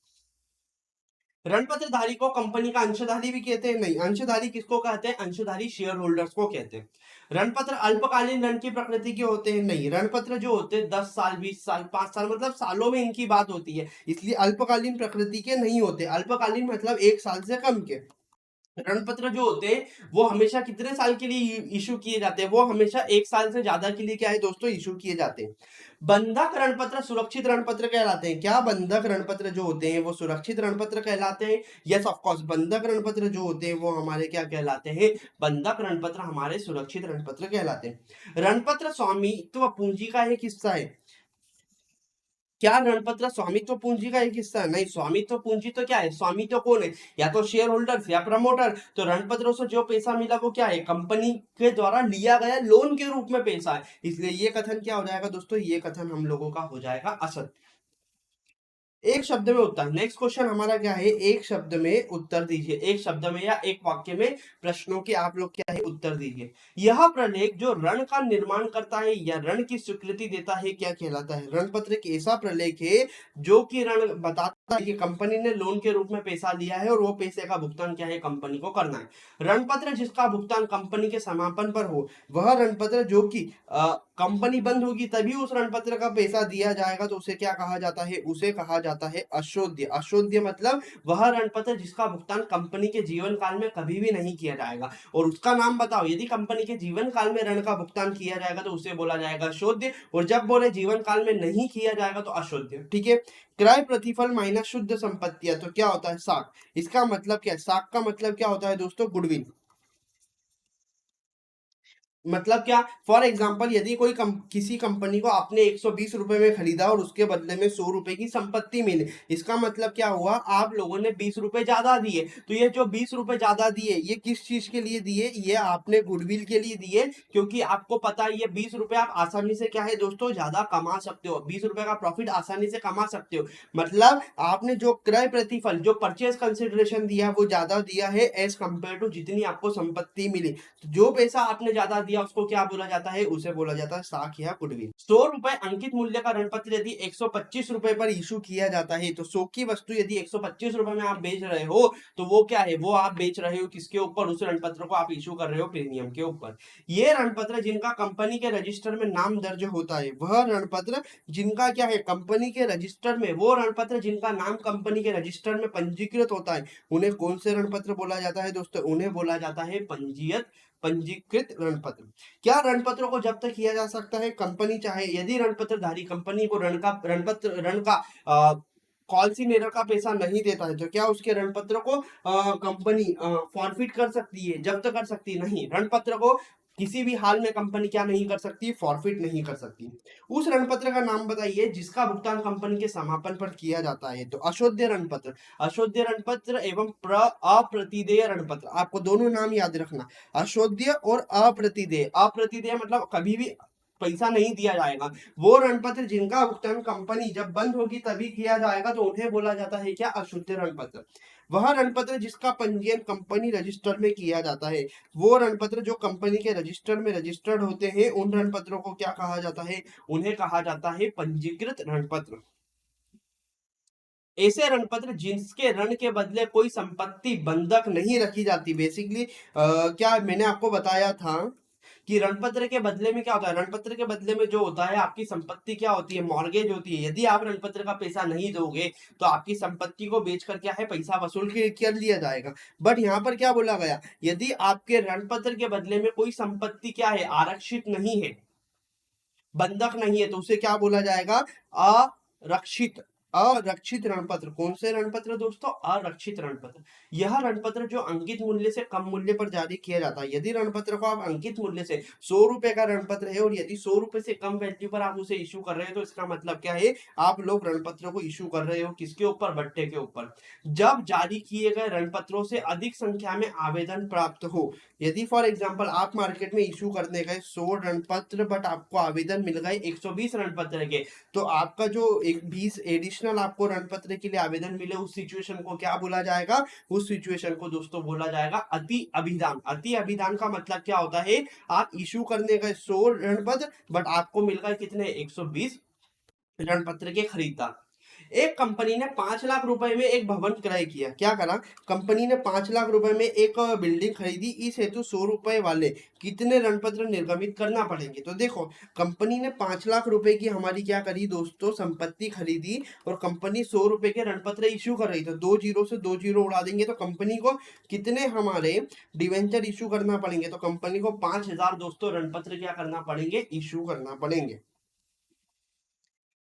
ऋणपत्रधारी को कंपनी का अंशधारी भी कहते हैं? नहीं, अंशधारी किसको कहते हैं? अंशधारी शेयर होल्डर्स को कहते हैं। ऋणपत्र अल्पकालीन ऋण की प्रकृति के होते हैं? नहीं, ऋणपत्र जो होते हैं 10 साल, 20 साल, 5 साल, मतलब सालों में इनकी बात होती है, इसलिए अल्पकालीन प्रकृति के नहीं होते। अल्पकालीन मतलब 1 साल से कम के। ऋणपत्र जो होते हैं वो हमेशा कितने साल के लिए इशू किए जाते हैं? वो हमेशा 1 साल से ज्यादा के लिए क्या है दोस्तों? इशू किए जाते हैं। बंधक ऋणपत्र सुरक्षित ऋणपत्र कहलाते हैं। क्या बंधक ऋणपत्र जो होते हैं वो सुरक्षित ऋणपत्र कहलाते हैं? यस ऑफ कोर्स, बंधक ऋणपत्र जो होते हैं वो हमारे क्या कहलाते हैं? बंधक ऋणपत्र हमारे सुरक्षित ऋणपत्र कहलाते हैं। ऋणपत्र स्वामित्व पूंजी का एक हिस्सा है। क्या ऋणपत्र स्वामित्व पूंजी का एक हिस्सा है? नहीं, स्वामित्व पूंजी तो क्या है, स्वामित्व कौन है, या तो शेयर होल्डर्स या प्रमोटर। तो ऋणपत्रों से जो पैसा मिला वो क्या है, कंपनी के द्वारा लिया गया लोन के रूप में पैसा है, इसलिए ये कथन क्या हो जाएगा दोस्तों, ये कथन हम लोगों का हो जाएगा असत्य। एक शब्द में उत्तर। नेक्स्ट क्वेश्चन हमारा क्या है, एक शब्द में उत्तर दीजिए, एक शब्द में या एक वाक्य में प्रश्नों के आप लोग क्या है उत्तर दीजिए। यह प्रलेख जो ऋण का निर्माण करता है या ऋण की स्वीकृति देता है क्या कहलाता है? ऋण पत्र एक ऐसा प्रलेख है जो कि ऋण बताता है कि कंपनी ने लोन के रूप में पैसा लिया है और वो पैसे का भुगतान क्या है कंपनी को करना है। ऋण पत्र जिसका भुगतान कंपनी के समापन पर हो, वह ऋण पत्र जो कि कंपनी बंद होगी तभी उस ऋण पत्र का पैसा दिया जाएगा, तो उसे क्या कहा जाता है, उसे कहा जाता है अशोध्य। अशोध्य मतलब वह ऋण पत्र जिसका भुगतान कंपनी के जीवन काल में कभी भी नहीं किया जाएगा। और उसका नाम बताओ, यदि कंपनी के जीवन काल में ऋण का भुगतान किया जाएगा तो उसे बोला जाएगा अशोध्य, और जब बोले जीवन काल में नहीं किया जाएगा तो अशोध्य। ठीक है। क्रय प्रतिफल माइनस शुद्ध संपत्तियां, तो क्या होता है साख। इसका मतलब क्या है, साख का मतलब क्या होता है दोस्तों, गुडविल। मतलब क्या, फॉर एग्जाम्पल यदि कोई किसी कंपनी को आपने 120 रुपए में खरीदा और उसके बदले में 100 रुपए की संपत्ति मिली, इसका मतलब क्या हुआ, आप लोगों ने 20 रुपए ज्यादा दिए। तो ये जो 20 रुपए ज्यादा दिए ये किस चीज के लिए दिए, ये आपने गुडविल के लिए दिए, क्योंकि आपको पता है ये 20 रुपए आप आसानी से क्या है दोस्तों ज्यादा कमा सकते हो, 20 रुपए का प्रॉफिट आसानी से कमा सकते हो। मतलब आपने जो क्रय प्रतिफल जो परचेज कंसिडरेशन दिया वो ज्यादा दिया है एज कंपेयर टू जितनी आपको संपत्ति मिली। तो जो पैसा आपने ज्यादा दिया उसको क्या बोला जाता है, उसे बोला जाता है साख या गुडविल। 100 रुपए अंकित मूल्य का ऋण पत्र यदि 125 रुपए पर इशू किया जाता है, तो 100 की वस्तु यदि 125 रुपए में आप बेच रहे हो, तो वो क्या है, वो आप बेच रहे हो किसके ऊपर, उस ऋण पत्र को आप इशू कर रहे हो प्रीमियम के ऊपर। ये ऋण पत्र जिनका कंपनी के रजिस्टर में नाम दर्ज होता है, वह ऋण पत्र जिनका क्या है कंपनी के रजिस्टर में, वो ऋण पत्र जिनका नाम कंपनी के रजिस्टर में पंजीकृत होता है, उन्हें कौन से ऋण पत्र बोला जाता है दोस्तों, उन्हें बोला जाता है पंजीकृत ऋण पत्र। क्या ऋण पत्रों को जब्त किया जा सकता है, कंपनी चाहे यदि ऋण पत्रधारी कंपनी को ऋण का कॉल्सिनेटर का पैसा नहीं देता है, तो क्या उसके ऋण पत्र को कंपनी फॉरफिट कर सकती है, जब्त कर सकती है? नहीं, ऋण पत्र को किसी भी हाल में कंपनी क्या नहीं कर सकती, फॉरफिट नहीं कर सकती। उस ऋण पत्र का नाम बताइए जिसका भुगतान कंपनी के समापन पर किया जाता है, तो अशोध्य ऋण पत्र। अशोध्य ऋण पत्र एवं अप्रतिदेय ऋण पत्र, आपको दोनों नाम याद रखना, अशोध्य और अप्रतिदेय। अप्रतिदेय मतलब कभी भी पैसा नहीं दिया जाएगा। वो ऋण पत्र जिनका भुगतान कंपनी जब बंद होगी तभी किया जाएगा, तो उन्हें बोला जाता है क्या, अशुद्ध ऋण पत्र। वह ऋण पत्र जिसका पंजीयन कंपनी रजिस्टर में किया जाता है, वो ऋण पत्र जो कंपनी के रजिस्टर में रजिस्टर्ड होते हैं, उन ऋण पत्रों को क्या कहा जाता है, उन्हें कहा जाता है पंजीकृत ऋण पत्र। ऐसे ऋण पत्र जिसके ऋण के बदले कोई संपत्ति बंधक नहीं रखी जाती। बेसिकली क्या मैंने आपको बताया था कि ऋण पत्र के बदले में क्या होता है, ऋण पत्र के बदले में जो होता है आपकी संपत्ति क्या होती है, मॉर्गेज होती है। यदि आप ऋण पत्र का पैसा नहीं दोगे तो आपकी संपत्ति को बेचकर क्या है पैसा वसूल कर लिया जाएगा। बट यहाँ पर क्या बोला गया, यदि आपके ऋण पत्र के बदले में कोई संपत्ति क्या है आरक्षित नहीं है, बंधक नहीं है, तो उसे क्या बोला जाएगा, अरक्षित। अरक्षित ऋण पत्र। कौन से ऋण पत्र दोस्तों, अरक्षित ऋण पत्र। यह ऋण पत्र जो अंकित मूल्य से कम मूल्य पर जारी किया जाता है, यदि ऋण पत्र को आप अंकित मूल्य से 100 रुपए का ऋण पत्र है और यदि 100 रुपए से कम वैल्यू पर आप उसे इशू कर रहे हो, तो इसका मतलब क्या है, आप लोग ऋण पत्र को इशू कर रहे हो किसके ऊपर, भट्टे के ऊपर। जब जारी किए गए ऋण पत्रों से अधिक संख्या में आवेदन प्राप्त हो, यदि फॉर एग्जांपल आप मार्केट में इशू करने गए 100 ऋण पत्र, बट आपको आवेदन मिल गए 120 ऋण पत्र के, तो आपका जो एक 20 एडिशनल आपको ऋण पत्र के लिए आवेदन मिले, उस सिचुएशन को क्या बोला जाएगा, उस सिचुएशन को दोस्तों बोला जाएगा अति अभिदान। अति अभिदान का मतलब क्या होता है, आप इशू करने गए 100 ऋण पत्र, बट आपको मिल गए कितने, 120 ऋण पत्र के खरीददार। एक कंपनी ने 5 लाख रुपए में एक भवन क्रय किया। क्या करा, कंपनी ने 5 लाख रुपए में एक बिल्डिंग खरीदी, इस हेतु 100 रुपए वाले कितने ऋण पत्र निर्गमित करना पड़ेंगे। तो देखो, कंपनी ने 5 लाख रुपए की हमारी क्या करी दोस्तों, संपत्ति खरीदी, और कंपनी 100 रुपए के ऋण पत्र इशू कर रही, तो 2 जीरो से 2 जीरो उड़ा देंगे, तो कंपनी को कितने हमारे डिवेंचर इशू करना पड़ेंगे, तो कंपनी को 5000 दोस्तों ऋण पत्र क्या करना पड़ेंगे, इशू करना पड़ेंगे।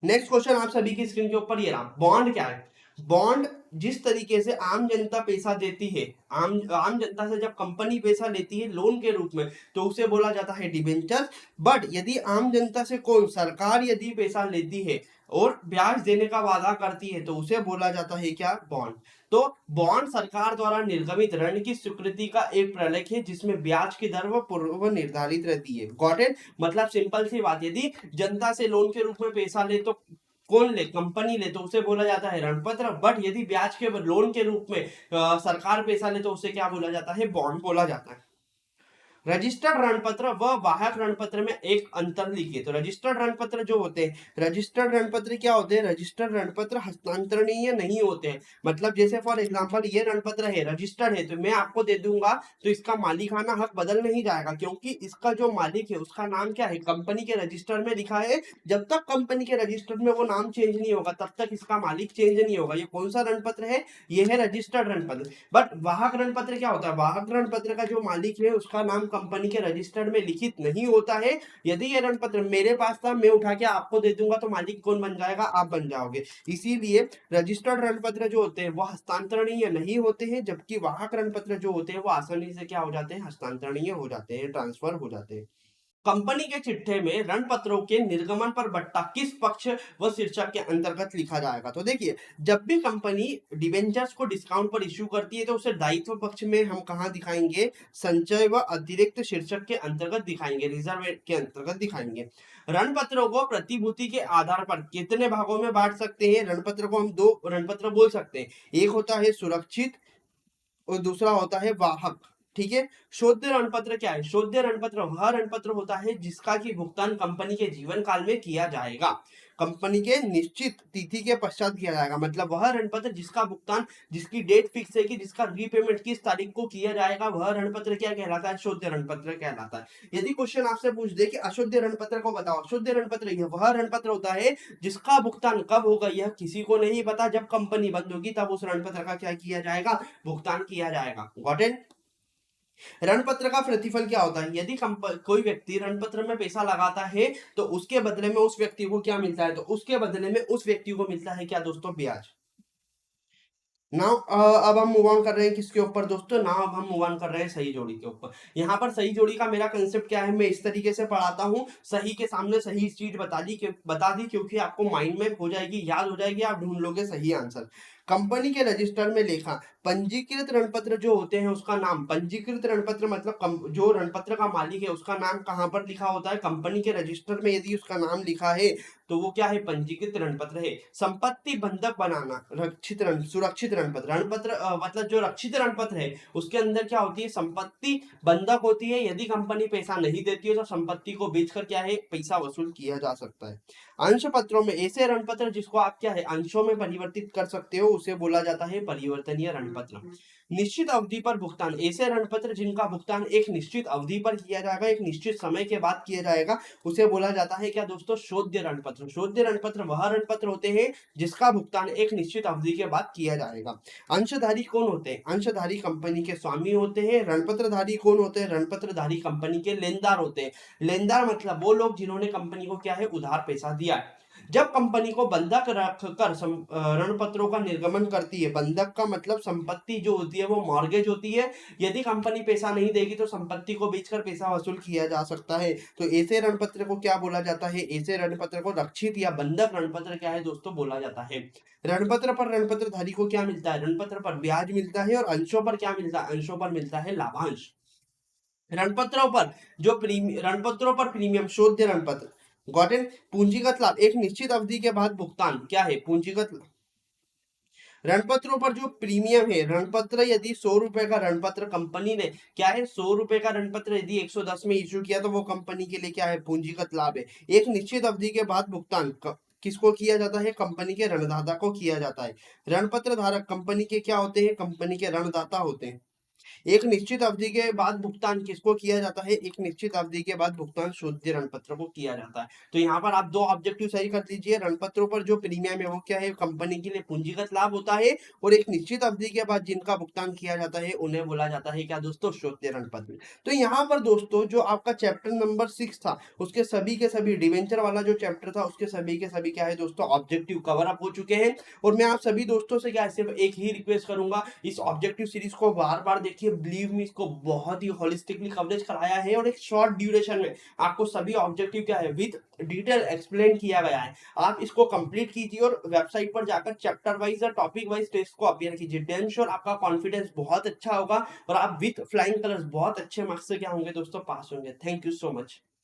नेक्स्ट क्वेश्चन आप सभी की स्क्रीन के ऊपर ये रहा, बॉन्ड क्या है। बॉन्ड जिस तरीके से आम जनता पैसा देती है, आम जनता से जब कंपनी पैसा लेती है लोन के रूप में, तो उसे बोला जाता है डिबेंचर। बट यदि आम जनता से कौन, सरकार यदि पैसा लेती है और ब्याज देने का वादा करती है तो उसे बोला जाता है क्या, बॉन्ड। तो बॉन्ड सरकार द्वारा निर्गमित ऋण की स्वीकृति का एक प्रलेख है जिसमें ब्याज की दर व पूर्व निर्धारित रहती है। Got it? मतलब सिंपल सी बात, यदि जनता से लोन के रूप में पैसा ले तो कौन ले, कंपनी ले तो उसे बोला जाता है ऋण पत्र। बट यदि ब्याज के लोन के रूप में सरकार पैसा ले तो उसे क्या बोला जाता है, बॉन्ड बोला जाता है। रजिस्टर्ड ऋण पत्र व वाहक ऋण पत्र में एक अंतर लिखिए। तो रजिस्टर्ड ऋण पत्र जो होते हैं, रजिस्टर्ड ऋण पत्र क्या होते हैं, रजिस्टर्ड ऋण पत्र हस्तांतरणीय नहीं होते हैं। मतलब जैसे फॉर एग्जांपल ये ऋण पत्र है, रजिस्टर्ड है, तो मैं आपको दे दूंगा तो इसका मालिकाना हक बदल नहीं जाएगा, क्योंकि इसका जो मालिक है उसका नाम क्या है, कंपनी के रजिस्टर में लिखा है। जब तक कंपनी के रजिस्टर में वो नाम चेंज नहीं होगा तब तक इसका मालिक चेंज नहीं होगा। ये कौन सा ऋण पत्र है, ये है रजिस्टर्ड ऋण पत्र। बट वाहक ऋण पत्र क्या होता है, वाहक ऋण पत्र का जो मालिक है उसका नाम कंपनी के रजिस्टर्ड में लिखित नहीं होता है। यदि ये ऋण पत्र मेरे पास था, मैं उठा के आपको दे दूंगा तो मालिक कौन बन जाएगा, आप बन जाओगे। इसीलिए रजिस्टर्ड ऋण पत्र जो होते हैं वो हस्तांतरणीय नहीं होते हैं, जबकि वाहक ऋण पत्र जो होते हैं वो आसानी से क्या हो जाते हैं, हस्तांतरणीय हो जाते हैं, ट्रांसफर हो जाते हैं। कंपनी के चिट्ठे में ऋण पत्रों के निर्गमन पर बट्टा किस पक्ष व शीर्षक के अंतर्गत लिखा जाएगा। तो देखिए, जब भी कंपनी डिबेंचर्स को डिस्काउंट पर इश्यू करती है तो उसे दायित्व पक्ष में हम कहां दिखाएंगे, संचय व अतिरिक्त शीर्षक के अंतर्गत दिखाएंगे, रिजर्व के अंतर्गत दिखाएंगे। ऋण पत्रों को प्रतिभूति के आधार पर कितने भागों में बांट सकते हैं, ऋण पत्र को हम दो ऋण पत्र बोल सकते हैं। एक होता है सुरक्षित और दूसरा होता है वाहक। ठीक है। शोध ऋण पत्र क्या है, शोध ऋण पत्र वह ऋण पत्र होता है जिसका की भुगतान कंपनी के जीवन काल में किया जाएगा, कंपनी के निश्चित तिथि के पश्चात किया जाएगा। मतलब वह ऋण पत्र जिसका भुगतान, जिसकी डेट फिक्स है कि जिसका रीपेमेंट किस तारीख को किया जाएगा, वह ऋण पत्र क्या कहलाता है, शुद्ध ऋण पत्र कहलाता है। यदि क्वेश्चन आपसे पूछ दे कि अशुद्ध ऋण पत्र को बताओ, शुद्ध ऋण पत्र यह वह ऋण पत्र होता है जिसका भुगतान कब होगा यह किसी को नहीं पता, जब कंपनी बंद होगी तब उस ऋण पत्र का क्या किया जाएगा, भुगतान किया जाएगा। Got it? ऋण पत्र का प्रतिफल क्या होता है, यदि कोई व्यक्ति ऋण पत्र में पैसा लगाता है तो उसके बदले में उस व्यक्ति को क्या मिलता है, तो उसके बदले में उस व्यक्ति को मिलता है क्या दोस्तों, ब्याज। नाउ अब हम मूव ऑन कर रहे हैं किसके ऊपर दोस्तों, नाउ अब हम मूव ऑन कर रहे हैं सही जोड़ी के ऊपर। यहाँ पर सही जोड़ी का मेरा कंसेप्ट क्या है, मैं इस तरीके से पढ़ाता हूँ, सही के सामने सही चीज बता दी क्योंकि आपको माइंड में हो जाएगी, याद हो जाएगी, आप ढूंढ लोगे सही आंसर। कंपनी के रजिस्टर में लेखा पंजीकृत ऋण पत्र जो होते हैं उसका नाम, पंजीकृत ऋण पत्र मतलब जो ऋण पत्र का मालिक है उसका नाम कहाँ पर लिखा होता है, कंपनी के रजिस्टर में यदि उसका नाम लिखा है तो वो क्या है, पंजीकृत ऋण पत्र है। संपत्ति बंधक बनाना, रक्षित ऋण, सुरक्षित ऋण पत्र, ऋण पत्र मतलब जो रक्षित ऋण पत्र है उसके अंदर क्या होती है, संपत्ति बंधक होती है। यदि कंपनी पैसा नहीं देती है तो संपत्ति को बेचकर क्या है, पैसा वसूल किया जा सकता है। अंश पत्रों में ऐसे ऋण पत्र जिसको आप क्या है, अंशों में परिवर्तित कर सकते हो उसे बोला जाता है परिवर्तनीय ऋण पत्र। निश्चित अवधि पर भुगतान, ऐसे ऋण पत्र जिनका भुगतान एक निश्चित अवधि पर किया जाएगा, एक निश्चित समय के बाद किया जाएगा, उसे बोला जाता है क्या दोस्तों, शोध्य ऋण पत्र। शोध्य ऋण पत्र वह ऋण पत्र होते हैं जिसका भुगतान एक निश्चित अवधि के बाद किया जाएगा। अंशधारी कौन होते हैं, अंशधारी कंपनी के स्वामी होते हैं। ऋण पत्रधारी कौन होते हैं, ऋण पत्रधारी कंपनी के लेनदार होते हैं। लेनदार मतलब वो लोग जिन्होंने कंपनी को क्या है, उधार पैसा दिया है। जब कंपनी को बंधक रखकर ऋण पत्रों का निर्गमन करती है, बंधक का मतलब संपत्ति जो होती है वो मॉर्गेज होती है। यदि कंपनी पैसा नहीं देगी तो संपत्ति को बेचकर पैसा वसूल किया जा सकता है। तो ऐसे ऋण पत्र को क्या बोला जाता है, ऐसे ऋण पत्र को रक्षित या बंधक ऋण पत्र क्या है दोस्तों, बोला जाता है। ऋण पत्र पर ऋण पत्रधारी को क्या मिलता है, ऋण पत्र पर ब्याज मिलता है, और अंशों पर क्या मिलता है, अंशों पर मिलता है लाभांश। ऋण पत्रों पर जो ऋण पत्रों पर प्रीमियम, शोध्य ऋण पत्र। Got it? पूंजीगत लाभ, एक निश्चित अवधि के बाद भुगतान क्या है, पूंजीगत लाभ। ऋण पत्रों पर जो प्रीमियम है, ऋण पत्र यदि 100 रुपए का ऋण पत्र कंपनी ने क्या है, 100 रुपए का ऋण पत्र यदि 110 में इश्यू किया तो वो कंपनी के लिए क्या है, पूंजीगत लाभ है। एक निश्चित अवधि के बाद भुगतान किसको किया जाता है, कंपनी के ऋणदाता को किया जाता है। ऋण पत्र धारक कंपनी के क्या होते हैं, कंपनी के ऋणदाता होते हैं। एक निश्चित अवधि के बाद भुगतान किसको किया जाता है, एक निश्चित अवधि के बाद भुगतान शुद्ध ऋण पत्र को किया जाता है। तो यहाँ पर आप दो ऑब्जेक्टिव सही कर लीजिए, ऋण पत्रों पर जो प्रीमियम है वो क्या है, कंपनी के लिए पूंजीगत लाभ होता है, और एक निश्चित अवधि के बाद जिनका भुगतान किया जाता है उन्हें बोला जाता है क्या दोस्तों, शुद्ध ऋण पत्र। तो यहाँ पर दोस्तों जो आपका चैप्टर नंबर 6 था उसके सभी के सभी, डिवेंचर वाला जो चैप्टर था उसके सभी के सभी क्या है दोस्तों, ऑब्जेक्टिव कवर अप हो चुके हैं। और मैं आप सभी दोस्तों से क्या सिर्फ एक ही रिक्वेस्ट करूंगा, इस ऑब्जेक्टिव सीरीज को बार बार देखिए, बिलीव मी, इसको बहुत ही होलिस्टिकली कवरेज कराया है और एक शॉर्ट ड्यूरेशन में आपको सभी ऑब्जेक्टिव क्या है विद डिटेल एक्सप्लेन किया गया है। आप इसको कंप्लीट कीजिए और वेबसाइट पर जाकर चैप्टर वाइज या टॉपिक वाइज टेस्ट को अपियर कीजिए। डैम श्योर आपका कॉन्फिडेंस बहुत अच्छा होगा और आप विथ फ्लाइंग कलर्स बहुत अच्छे मार्क्स से क्या होंगे दोस्तों, पास होंगे। Thank you so much.